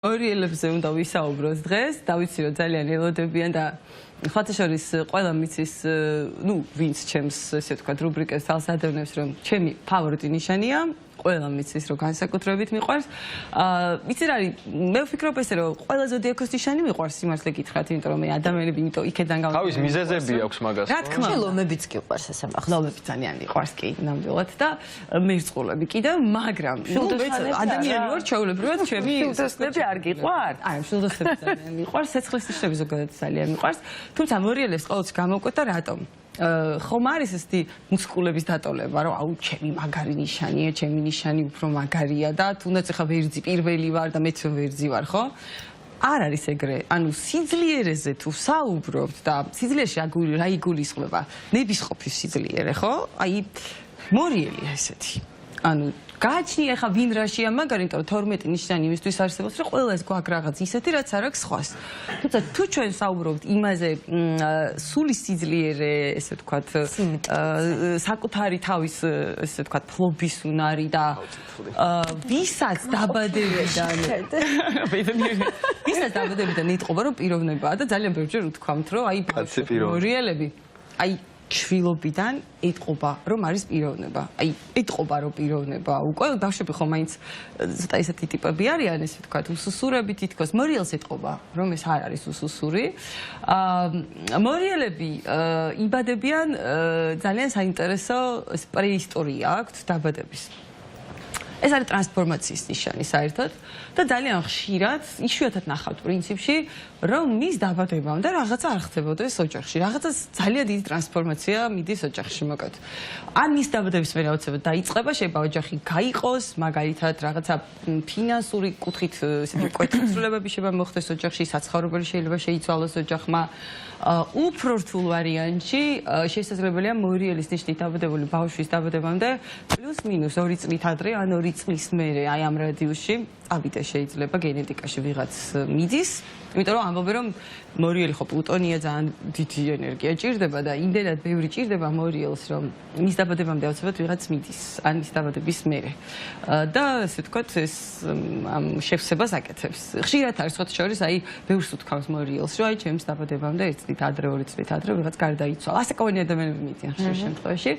ორიელებზე უნდა ვისაუბროთ დღეს, დავიცი რომ ძალიან ელოდებიან და ხათა შორის ყველა მიცის, ვინც ჩემს, ესე ვთქვათ, რუბრიკებს თავს ადევნებს, რომ ჩემი ფავორიტი ნიშანია, ყველა მიცის რომ განსაკუთრებით მიყვარს. იცი რა არის, მე ვფიქრობ ესე რომ ყველა ზოდიაქოს ნიშანი მიყვარს, სიმართლე გითხრათ, იმიტომ რომ მე ადამიანები იმიტომ იქედან გავიქცევ. თავის მიზეზები აქვს მაგას. რა თქმა უნდა, ლომებიც კი უყვარს ესე მახსოვს. ლომები ძალიან მიყვარს კი, ნამდვილად და მერწყულები კიდევ, მაგრამ ადამიანი ვარ, ჩაულებრივად ჩემი შულდოსნები არ გიყვართ? აი, შულდოსნები ძალიან მიყვარს, ცეცხლის ნიშნები ზოგადად ძალიან მიყვარს, თუმცა მორიელებს ყოველთვის გამოვკვეთა რატომ? ხომ არის ესეთი მუსკულების დატოლება, რომ აუ ჩემი მაგარი ნიშანია, ჩემი ნიშანი უფრო მაგარია და თუნდაც ახლა ვერძი პირველი ვარ და მეც ვერძი ვარ, ხო? არ არის ეგრე. ანუ სიძლიერეზე თუ საუბრობთ და სიძლიერეში რა იგულისხმება? ნებისყოფის სიძლიერე, ხო? აი მორიელია ესეთი. ანუ გააჩნია ახლა ვინ რაშია მაგარი, იმიტომ რომ 12 ნიშანი იმისთვის არსებობს, რომ ყველას გვაქვს რაღაც ისეთი, რაც არ აქვს სხვას. თუმცა თუ ჩვენ საუბრობთ იმაზე, სული სიძლიერე, ესე ვთქვათ, საკუთარი თავის, ესე ვთქვათ, ფლობის უნარი და ვისაც დაბადებიდან ეტყობა, რომ პიროვნებაა და ძალიან ბევრჯერ ვთქვამთ, რომ აი მორიელები, აი ჩვილობიდან ეტყობა, რომ არის პიროვნება. აი, ეტყობა, რომ პიროვნება. უკვე ბავშვები ხომ მაინც ცოტა ისეთი ტიპები არიან, ესე ვთქვათ, უსუსურები თითქოს. მორიელს ეტყობა, რომ ეს არ არის უსუსური. მორიელები იბადებიან ძალიან საინტერესო პრეისტორია აქვთ დაბადების. ეს არის ტრანსფორმაციის ნიშანი საერთოდ და ძალიან ხშირად, იშვიათად ნახავთ პრინციპში, რომ მის დაბადებამდე რაღაცა არ ხდებოდეს ოჯახში, რაღაცა ძალიან დიდი ტრანსფორმაცია მიდის ოჯახში, მოგეთ. ან მის დაბადების მერე აუცილებლად დაიწყება, შეიძლება ოჯახი გაიყოს, მაგალითად რაღაცა ფინანსური კუთხით ესეთი მკვეთრცულებები შეიძლება მოხდეს ოჯახში, საცხოვრებელი შეიძლება შეიცვალოს ოჯახმა. უფრო რთულ ვარიანტში შესაძლებელია მორიელის ნიშნით დაბადებული ბავშვის დაბადებამდე პლუს მინუს 2 წლით ადრე ან 2 წლის მერე აი ამ რადიუსში წავიდა შეიძლება გენეტიკაში ვიღაც მიდის, იმიტომ რომ ამბობენ რომ მორიელი ხო პლუტონია ძალიან დიდი ენერგია ჭირდება და იმდენად ბევრი ჭირდება მორიელს რომ მის დაბადებამდე აუცილებლად ვიღაც მიდის ან მის დაბადების მერე და ესე ვთქვათ ეს ამ შევსებას აკეთებს. ხშირად არის ხოთ შორის აი ბევრს უთქვამს მორიელს რომ აი ჩემს დაბადებამდე 1 წლით ადრე 2 წლით ადრე ვიღაც გარდაიცვალა. ასაკოვანი ადამიანები მიდიან ხშირ შემთხვევაში.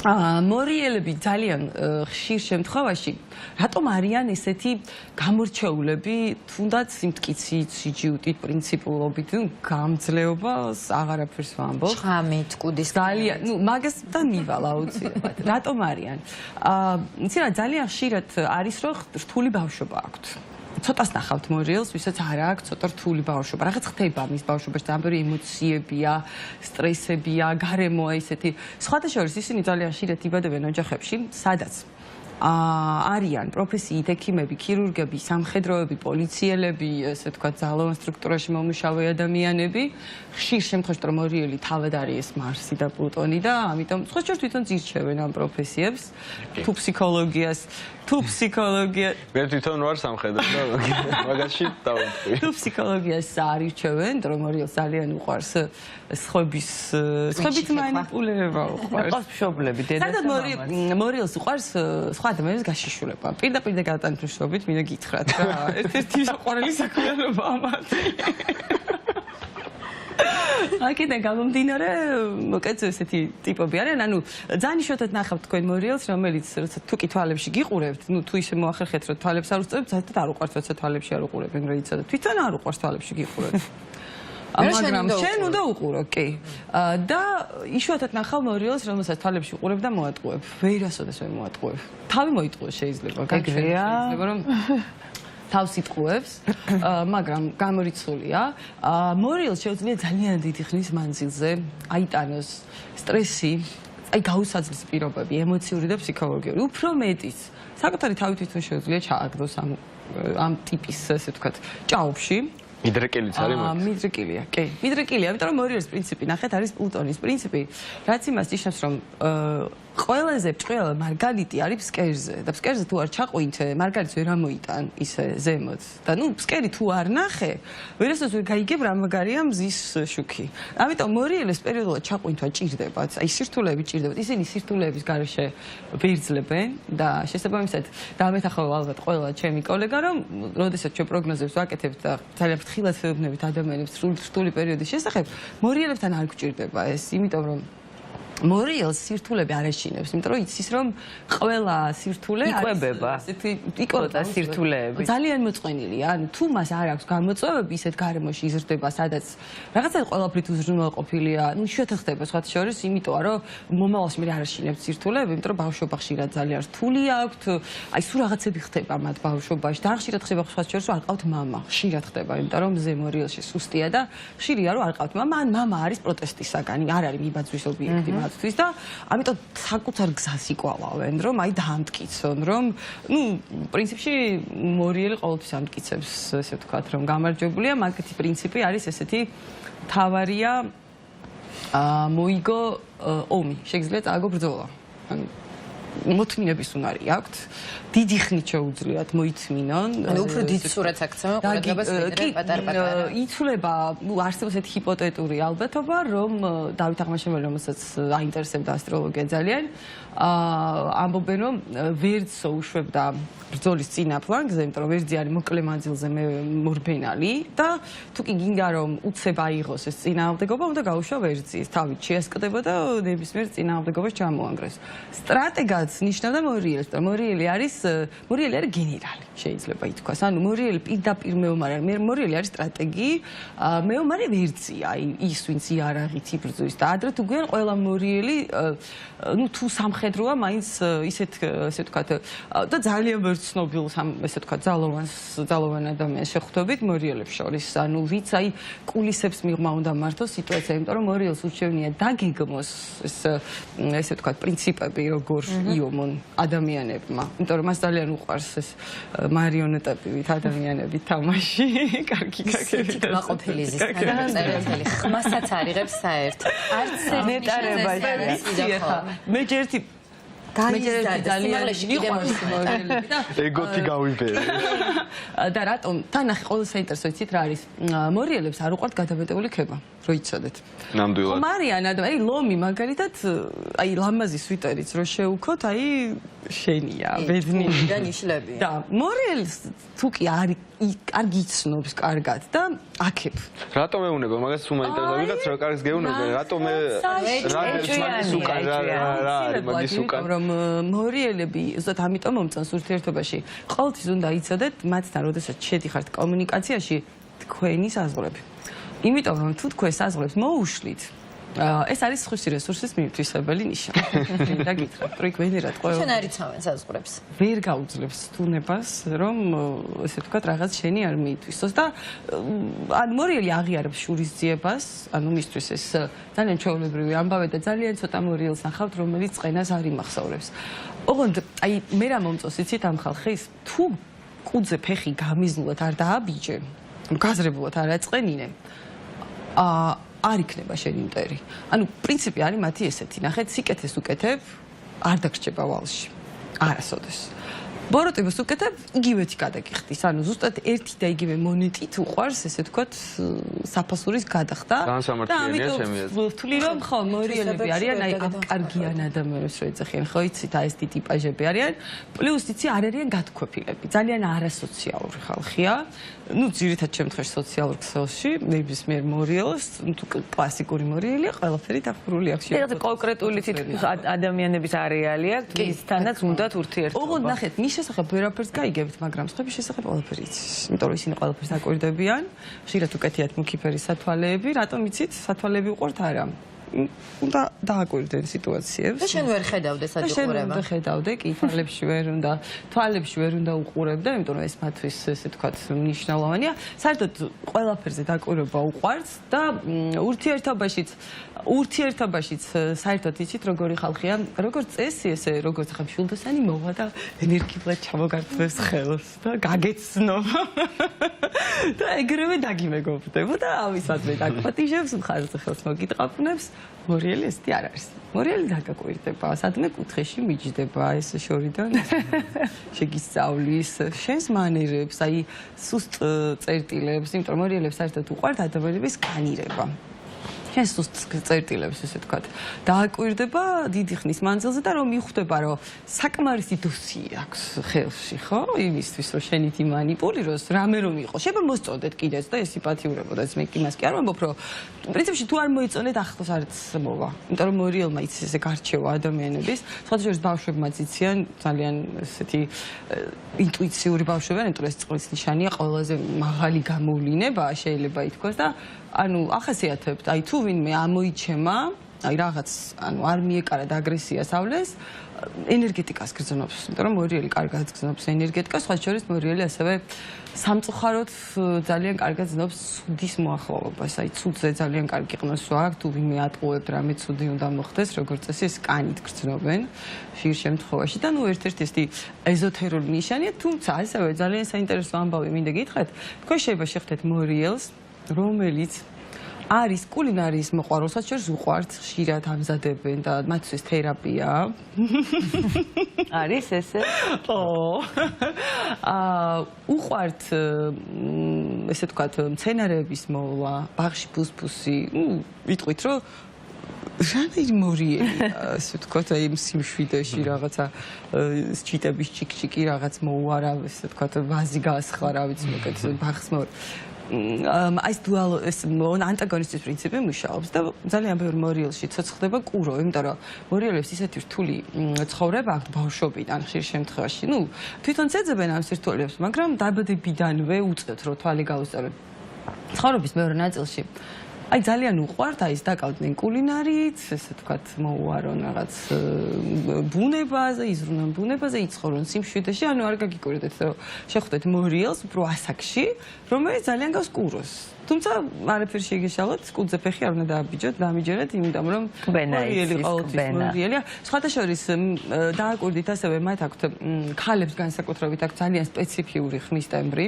მორიელები ძალიან ხშირ შემთხვევაში რატომ არიან ესეთი გამორჩეულები, თუნდაც სიმტკიცით, სიჯიუტით, პრინციპულობით, გამძლეობას აღარაფერს ვამბობ. ჭამით, კუდის ძალიან, მაგას და მივალ აუცილებლად. რატომ არიან? იცი რა, ძალიან ხშირად არის რომ რთული ბავშვობა აქვთ. ცოტას ნახავთ მორიელს, ვისაც არ აქვს ცოტა რთული ბავშვობა. რაღაც ხდება მის ბავშვობაში, ამბერი ემოციებია, სტრესებია, გარემოა ისეთი. სხვათა შორის ისინი ძალიან ხშირად იბადებიან ოჯახებში, სადაც არიან პროფესიით ექიმები, ქირურგები, სამხედროები, პოლიციელები, ესე ვთქვათ, ძალოვან სტრუქტურაში მომუშავე ადამიანები. ხშირ შემთხვევაში რომ მორიელი თავად არის ეს მარსი და პლუტონი და ამიტომ სხვა შორის თვითონ ძირჩევენ ამ პროფესიებს, თუ ფსიქოლოგიას, მე თვითონ ვარ სამხედრო და მაგაში დავუწყი. თუ ფსიქოლოგიას არირჩევენ, რომ მორიელს ძალიან უყვარს სხვებით მანიპულირება უყვარს. ყავს მშობლები, დედა და მორიელს უყვარს სხვა ადამიანების გაშიშულება. პირდაპირ და გადატანით მშობლით, მინდა გითხრათ რა. ერთ-ერთი საყვარელი საქმიანობაა მათი. აქედან გამომდინარე, მოკეთ ესეთი ტიპები არიან, ანუ ძალიან იშვიათად ნახავთ თქვენ მორიელს, რომელიც როცა თუ კი თვალებში გიყურებთ, თუ ისე მოახერხეთ, რომ თვალებს არ უსწრებთ, საერთოდ არ უყვართ, როცა თვალებში არ უყურებენ, როცა თვითონ არ უყვარს თვალებში გიყურებთ. მაგრამ შენ უნდა უყურო, კი. და იშვიათად ნახავ მორიელს, რომელსაც თვალებში უყურებ და მოატყუებ. ვერასოდეს ვერ მოატყუებ. თავი მოიტყუებს შეიძლება, გაგრეა, რომ თავს იტყუებს, მაგრამ გამორიცხულია. მორიელს შეუძლია ძალიან დიდი ხნის მანძილზე აიტანოს სტრესი, აი გაუსაძლის პირობები, ემოციური და ფსიქოლოგიური. უფრო მეტიც, საკუთარი თავით თვითონ შეუძლია ჩააგდოს ამ ტიპის, ესე ვთქვათ, ჭაობში. მიდრეკილიც არის მაგ. მიდრეკილია, კი. მიდრეკილია, იმიტომ რომ მორიელის პრინციპი, ნახეთ, არის პლუტონის პრინციპი, რაც იმას ნიშნავს, რომ ყველაზე ბრწყინვალე მარგალიტი არის ფსკერზე და ფსკერზე თუ არ ჩაყვინთე, მარგალიტს ვერ ამოიტან ისე ზემოთ და ნუ ფსკერი თუ არ ნახე, ვერასდროს ვერ გაიგებ რა მაგარია მზის შუქი. ამიტომ მორიელებს პერიოდულად ჩაყვინთვა ჭირდებათ, აი სირთულეები ჭირდებათ. ისინი სირთულეების გარეშე ბერძლებენ და შესაბამისად დამეთახო ალბათ ყველა ჩემი კოლეგა, რომ როდესაც ჩვენ პროგნოზებს ვაკეთებთ და ძალიან ფრთხილად ვეუბნებით ადამიანებს სრული პერიოდის შესახებ, მორიელებთან არ გვჭირდება ეს, იმიტომ რომ მორიელს სირთულები არ ეშინებს, იმიტომ რომ იცის რომ ყველა სირთულე იკვებება. იკვებება სირთულეები. ძალიან მოწყენილია, ანუ თუ მას არ აქვს გამოწვევები, ისეთ გარემოში იზრდება, სადაც რაღაცა ყველაფრით უზრუნველყოფილია, ну შეიძლება ხდება სხვათა შორის, იმიტომ რომ მომავალში მე არ ეშინებს სირთულეები, იმიტომ რომ ბავშვობა ხშირად ძალიან რთული აქვთ, აი სულ რაღაცები ხდება მათ ბავშვობაში და ხშირად ხდება სხვათა შორის არ ყავთ мама, ხშირად ხდება, იმიტომ რომ მზე მორიელში სუსტია და ხშირია რომ არ ყავთ мама, ან мама არის პროტესტის საგანი, არ არის მიბაძვის ობიექტი. და ამიტომ საკუთარ გზას იკვალავენ, რომ აი დაამტკიცონ, რომ ნუ პრინციპში მორიელი ყოველთვის ამტკიცებს, ესე ვთქვათ, რომ გამარჯვებულია, მაგათი პრინციპი არის ესეთი თავარია მოიგო ომი, შეგიძლიათ წააგო ბრძოლა. ანუ მოთმინების უნარი აქვთ, დიდი ხნით შეუძლიათ მოითმინონ. ანუ უფრო დიდ სურათს აქცევენ ყურადღებას ვიდრე პატარ-პატარა. იცვლება, ну არსებობს ესეთი ჰიპოთეტური ალბათობა, რომ დავით აღმაშენებელი, რომელსაც აინტერესებდა ასტროლოგია ძალიან, ამბობენ, რომ ვერძო უშვებდა ბრძოლის წინა ფლანგზე, იმიტომ რომ ვერძი არის მოკლე მანძილზე მორბენალი და თუ კი გინდა რომ უცებ აიღოს ეს წინააღმდეგობა, უნდა გაუშვა ვერძი. თავით შეასკდება და ნებისმიერ წინააღმდეგობას ჩამოანგრეს. სტრატეგად ნიშნავდა მორიელს, და მორიელი არის გენერალი, შეიძლება ითქვას. ანუ მორიელი პირდაპირ მეომარი არის, მორიელი არის სტრატეგი, მეომარი ვერძია, ის ვინც იარაღით იბრძვის და ადრე თუ გვიან ყველა მორიელი, ну თუ სამხედროა, მაინც ესე ვთქვათ და ძალიან ბევრ ცნობილ ესე ვთქვათ ძალოვან ადამიანს შეხვდებით მორიელებს შორის, ანუ ვიც აი კულისებს მიღმა უნდა მართოს სიტუაცია, იმიტომ რომ მორიელს ურჩევნია დაგეგმოს ესე ვთქვათ პრინციპები, როგორ იომონ ადამიანებმა, იმიტომ რომ მას ძალიან უყვარს ეს მარიონეტებით ადამიანებით თამაში, კარგი გაგებით. მაყოფილი ზის წერეთელი ხმასაც არიღებს საერთოდ. არც ნეტარება მე ჯერთი სიმაღლეში მიყვარს მორიელები და ეგოთი გავიბერე. და რატომ თანახი ყოველ საინტერესო იცით რა არის? მორიელებს არ უყვართ გადაბეტებული ქება, რო იცოდეთ. ნამდვილად. მარიან აი ლომი მაგალითად აი ლამაზი სვიტერიც რო შეუქოთ, აი შენია, ბედნიერი და ნიშლები. და მორიელს თუ კი არ გიცნობს კარგად და აქებ. რატომ ეუნება მაგას თუ მაინტერესებს ვიღაც რა კარგს გეუნებენ, რატომ მაგის უკან რა არის მაგის უკან? რომ მორიელები ზუსტად ამიტომ მომწონს ურთიერთობაში. ყოველთვის უნდა იცოდეთ მათთან, როდესაც შედიხართ კომუნიკაციაში, თქვენი საზღვრები. იმიტომ რომ თუ თქვენ საზღვრებს მოუშლით, ეს არის სხვისი რესურსის მიმთვისებელი ნიშანი. და გითხრათ, პრიკვენერად ყოველ შენ არ იცავენ საზღვრებს. ვერ გაუძლებს თუნებას, რომ ესე ვთქვათ, რაღაც შენი არ მიითვისოს და ან მორიელი აღიარებს შურისძიებას, ანუ მისთვის ეს ძალიან ჩვეულებრივი ამბავი და ძალიან ცოტა მორიელს ნახავთ, რომელიც წყენას არ იმახსოვრებს. ოღონდ აი მე რა მომწონს იცით ამ ხალხის, თუ კუძზე ფეხი გამიზნულად არ დააბიჯე, გაზრებულად არ აწყენინე, არ იქნება შენი მტერი. ანუ პრინციპი არის მათი ესეთი, ნახეთ, სიკეთეს უკეთებ, არ დაგრჩება ვალში. არასოდეს. ბოროტებას უკეთებ, იგივეთი გადაგიხდის. ანუ ზუსტად ერთი და იგივე მონეტით უყვარს, ესე ვთქვათ, საფასურის გადახდა. და ამიტომ ვთვლი რომ ხო, მორიელები არიან, აი კარგიან ადამიანებს რო ეძახიან, ხო იცით, აი ეს ტიპაჟები არიან. პლუს იცი არ არიან გათქვეფილები. ძალიან არასოციალური ხალხია. ну ძირითადად შემთხვევაში სოციალურ ქსელში ნებისმიერ მორიელს, თუ კლასიკური მორიელია, ყველაფერი დახურული აქვს. რაღაც კონკრეტული თითქმის ადამიანების არეალი აქვს, ვისთანაც უნდათ ურთიერთობა. ოღონდ ნახეთ, მის შესახებ ვერაფერს გაიგებთ, მაგრამ სხვების შესახებ ყველაფერი იცის. იმიტომ რომ ისინი ყველაფერს აკვირდებიან, ხშირად უკეთიათ მუქი ფერის სათვალეები, რატომ იცით? სათვალეები უყვართ არა. უნდა დააკვირდნენ სიტუაციებს. და შენ ვერ ხედავდე სად შენ უყურება? ვერ ხედავდე, კი, თვალებში ვერ უნდა უყურებდა, იმიტომ რომ ეს მათთვის ესე ვთქვათ მნიშვნელოვანია. საერთოდ ყველაფერზე დაკვირვება უყვართ და ურთიერთობაშიც საერთოდ იცით როგორი ხალხია, როგორც წესი, ესე როგორც ხა მშვილდოსანი მოვა და ენერგიულად ჩამოგართვებს ხელს და გაგეცნობა. და ეგრევე დაგიმეგობრდება და ამისადმე დაგპატიჟებს, მხარზე ხელს მოგიტყაფნებს. მორიელი ესეთი არ არის. მორიელი დაგაკვირდება, სადმე კუთხეში მიჯდება ეს შორიდან შეგისწავლის შენს მანერებს, აი სუსტ წერტილებს, იმიტომ რომ მორიელებს საერთოდ უყვართ ადამიანების განირება. შენ სუსტ წერტილებს ესე ვთქვათ, დააკვირდება დიდი ხნის მანძილზე და რომ მიხვდება, რომ საკმარისი დოსი აქვს ხელში, ხო? იმისთვის რომ შენით იმანიპულიროს, რამე რომ იყო. შეიძლება მოსწოდეთ კიდეც და ეს იპათიურებოდეს, მე იმას კი არ ვამბობ, რომ პრინციპში თუ არ მოიწონეთ ახლოს არც მოვა. იმიტომ რომ მორიელმა იცის ესე გარჩევა ადამიანების, სხვადასხვა ბავშვებმაც იციან ძალიან ესეთი ინტუიციური ბავშვები, ანუ ეს წყლის ნიშანია, ყველაზე მაღალი გამოვლინება შეიძლება ითქვას და ანუ ახასიათებთ, აი თუ ვინმე ამოიჩემა, აი რაღაც, ანუ არ მიეკარა და აგრესიას ავლეს, ენერგეტიკას გრძნობს, იმიტომ რომ მორიელი კარგად გრძნობს ენერგეტიკას, სხვა შორის მორიელი ასევე სამწუხაროდ ძალიან კარგად გრძნობს ცუდის მოახლოვებას, აი ცუდზე ძალიან კარგი ყნოსვა აქვს, თუ ვინმე ატყუებთ რამე ცუდი უნდა მოხდეს, როგორც წესი ეს კანით გრძნობენ ხშირ შემთხვევაში და ნუ ერთ-ერთი ესეთი ეზოთერული ნიშანია, თუმცა ასევე ძალიან საინტერესო ამბავი მინდა გითხრათ, თქვენ შეიძლება შეხვდეთ მორიელს რომელიც არის კულინარიის მოყვარულს, რაც შორის უყვართ, ხშირად ამზადებენ და მათთვის თერაპია. არის ესე? უყვართ ესე ვთქვათ, მცენარეების მოვლა, ბაღში ფუსფუსი, ვიტყვით, რომ რანაირი მორიელი, ასე ვთქვათ, აი სიმშვიდეში რაღაცა სჭიტების ჩიკ-ჩიკი რაღაც მოუარა, ესე ვთქვათ, ვაზი გაასხლა, რა ვიცი, მოკეთ ბაღს მოვლა. ეს დუალ ეს ანტაგონისტის პრინციპი მუშაობს და ძალიან ბევრ მორიელში ცოცხლდება კურო, იმიტომ რომ მორიელებს ისეთი რთული ცხოვრება აქვთ ბავშვობიდან ხშირ შემთხვევაში. ნუ თვითონ ცეძებენ ამ სირთულეებს, მაგრამ დაბადებიდანვე უწევთ რომ თვალი გაუსწორონ. ცხოვრების მეორე ნაწილში აი ძალიან უყვართ, აი ეს დაკავდნენ კულინარიით, ესე ვთქვათ, მოუარონ რაღაც ბუნებაზე, იზრუნონ ბუნებაზე, იცხოვრონ სიმშვიდეში, ანუ არ გაგიკურდეთ, რომ შეხვდეთ მორიელს უფრო ასაკში, რომელიც ძალიან გავს კუროს. თუმცა არაფერ შეგეშალოთ, კუდზე ფეხი არ უნდა დააბიჯოთ, დამიჯერეთ, იმიტომ რომ მორიელი ყოველთვის მორიელია. სხვათა შორის დააკვირდით ასევე მათ აქვთ ქალებს განსაკუთრებით აქვს ძალიან სპეციფიური ხმის ტემბრი,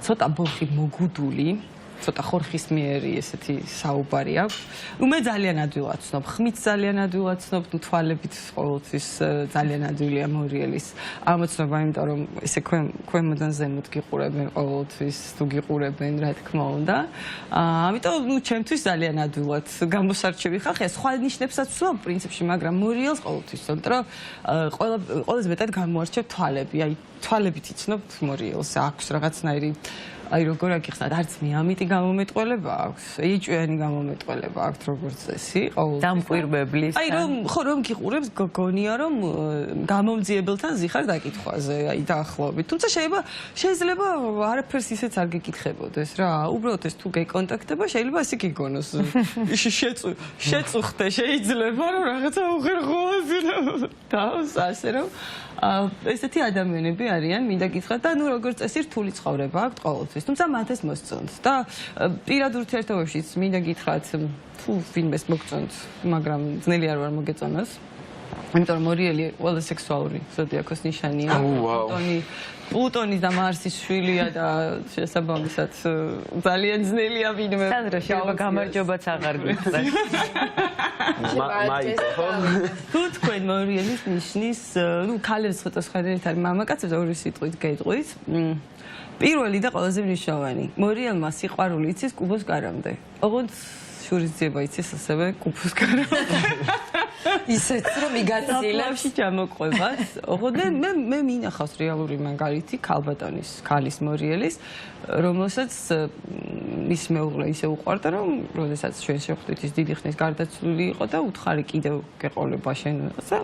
ცოტა ბოხი მოგუდული. ცოტა ხორხისმიერი ესეთი საუბარი აქვს. მე ძალიან ადვილად ვცნობ, ხმით ძალიან ადვილად ვცნობ, თვალებით ყოველთვის ძალიან ადვილია მორიელის ამოცნობა, იმიტომ რომ ესე ქვემოდან ზემოთ გიყურებენ ყოველთვის, თუ გიყურებენ, რა თქმა უნდა. ამიტომ ჩემთვის ძალიან ადვილად გამოსარჩევი ხალხია, სხვა ნიშნებსაც ვცნობ პრინციპში, მაგრამ მორიელს ყოველთვის ვცნობ, რომ ყველაზე მეტად გამოარჩევ თვალები, აი თვალებით იცნობ მორიელს, აქვს რაღაცნაირი აი როგორ აგიხსნათ, არც მე ამიტი გამომეტყველება აქვს, ეჭვიანი გამომეტყველება აქვს როგორც წესი, ყოველთვის. დამკვირვებლის. აი რომ გიყურებს გონია რომ გამომძიებელთან ზიხარ დაკითხვაზე, აი დაახლოებით. თუმცა შეიძლება არაფერს ისეც არ გეკითხებოდეს რა. უბრალოდ ეს თუ გეკონტაქტება, შეიძლება ასე გიგონოს. შეწუხდე შეიძლება რომ რაღაცა უხერხულოს და ასე რომ ესეთი ადამიანები არიან, მინდა გითხრათ და ნუ როგორც წესი რთული ცხოვრება აქვთ ყოველთვის. თუმცა მათ ეს მოსწონთ და პირად ურთიერთობებშიც მინდა გითხრათ, თუ ვინმეს მოგწონთ, მაგრამ ძნელი არ ვარ მოგეწონოს. იმიტომ რომ მორიელი ყველა სექსუალური ზოდიაქოს ნიშანია. პლუტონის და მარსის შვილია და შესაბამისად ძალიან ძნელია ვინმე. სანდრა, შეიძლება გამარჯობაც აღარ გიყვეს. თუ თქვენ მორიელის ნიშნის, ნუ ქალებს სხვადასხვანაირად არის მამაკაცებს ორი სიტყვით გეტყვით. პირველი და ყველაზე მნიშვნელოვანი, მორიელმა სიყვარული იცის კუბოს გარამდე. ოღონდ შურისძიება იცის ასევე კუბოს გარამდე. ისეც რომ იგაცილებს ჩამოყვებას. ოღონდ მე მინახავს რეალური მაგალითი ქალბატონის, ქალის მორიელის, რომელსაც ის მეუღლე ისე უყვარდა, რომ როდესაც ჩვენ შევხვდით ის დიდი ხნის გარდაცვლილი იყო და უთხარი კიდევ გეყოლება შენ რაღაცა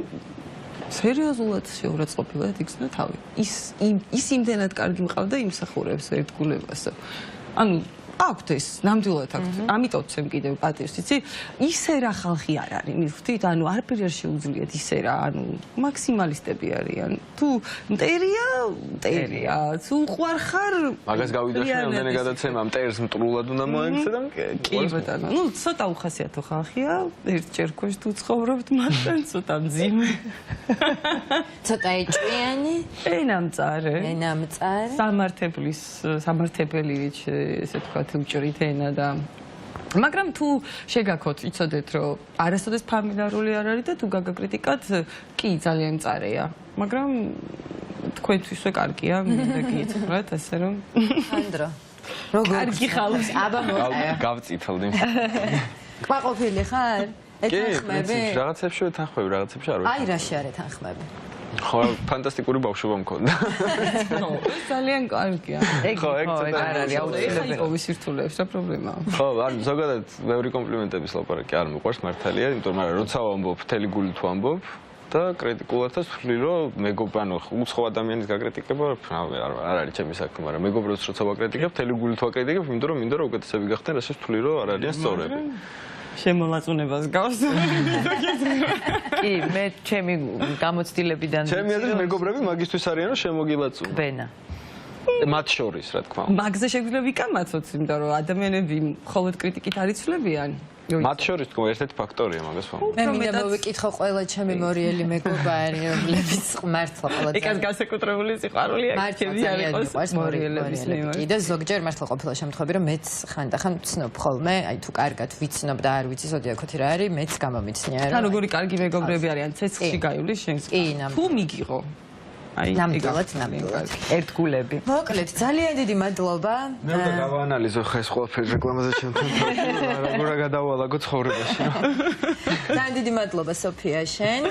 სერიოზულად შეურაცხყოფილად იგრძნო თავი. ის იმდენად კარგი მყავდა იმსახურებს ერთგულებას. ანუ აქვთ ეს, ნამდვილად აქვთ. ამიტომ ვცემ კიდევ პატივს, იცი? ისე რა ხალხი არ არის, მივხვდით? ანუ არაფერი არ შეუძლიათ ისე რა, ანუ მაქსიმალისტები არიან. თუ მტერია, თუ უყვარ ხარ, მაგას გავიდროშე რამდენი გადაცემა მტერს მტრულად უნდა მოექცე და კი ბატონო, ნუ ცოტა უხასიათო ხალხია, ერთჯერ ქვეშ თუ ცხოვრობთ მათთან, ცოტა მძიმე. ცოტა ეჭვიანი, ენამწარე. ენამწარე. სამართებელი, ესე თქვა უჭრით ენა და მაგრამ თუ შეგაქოთ, იცოდეთ, რომ არასოდეს ფამილიარული არ არის და თუ გაგაკრიტიკათ, კი ძალიან მწარეა. მაგრამ თქვენთვისვე კარგია, მინდა გიეცხრათ, ასე რომ სანდრო. როგორ კარგი ხალხი. აბა მოყვა. გავწითლდი. ყვაყოფილი ხარ? ეთანხმები? რაღაცებში ეთანხმები, რაღაცებში არ აი რა შეარ ეთანხმები? ხო, ფანტასტიკური ბავშვობა მქონდა. ძალიან კარგია. ხო, ეგ ცოტა არ არის აუცილებელი. აუცილებელი სირთულეებს რა პრობლემაა. ხო, ანუ ზოგადად ბევრი კომპლიმენტების ლაპარაკი არ მიყვარს მართალია, იმიტომ რომ როცა ვამბობ, მთელი გულით ვამბობ და კრიტიკულადაც ვთვლი, რომ მეგობრ, ანუ უცხო ადამიანის გაკრიტიკება არ არის ჩემი საქმე, მაგრამ მეგობრებს როცა ვაკრიტიკებ, მთელი გულით ვაკრიტიკებ, იმიტომ რომ მინდა რომ უკეთესები გახდნენ, რასაც ვთვლი, რომ არ არიან სწორები. შემოლაწუნებას გავს. კი, მე ჩემი გამოცდილებიდან ჩემი აზრით მეგობრები მაგისთვის არიან, რომ შემოგილაწუნო. ბენა. მათ შორის, რა თქმა უნდა. მაგზე შეგვიძლია ვიკამაცოთ, იმიტომ რომ ადამიანები მხოლოდ კრიტიკით არ იცვლებიან. მათ შორის თქო ერთ-ერთი ფაქტორია მაგას ვამბობ. მე მინდა მოვიკითხო ყველა ჩემი მორიელი მეგობარი, რომლებიც მართლა ყველა ეკას განსაკუთრებული სიყვარული აქვს, ჩემი არ იყოს მორიელების მიმართ. კიდე ზოგჯერ მართლა ყოფილა შემთხვევები, რომ მეც ხანდახან ვცნობ ხოლმე, აი თუ კარგად ვიცნობ და არ ვიცი ზოდიაქოთი რა არის, მეც გამომიცნია რა. თან როგორი კარგი მეგობრები არიან, ცეცხლში გაივლის შენს. კი, თუ მიგიღო. აი, ნამდვილად. ერთგულები. მოკლედ, ძალიან დიდი მადლობა. მე უნდა გავაანალიზო ხა ეს ყველაფერი რეკლამაზე ჩემთან. როგორ გადავალაგო ცხოვრებაში. ძალიან დიდი მადლობა სოფია შენ.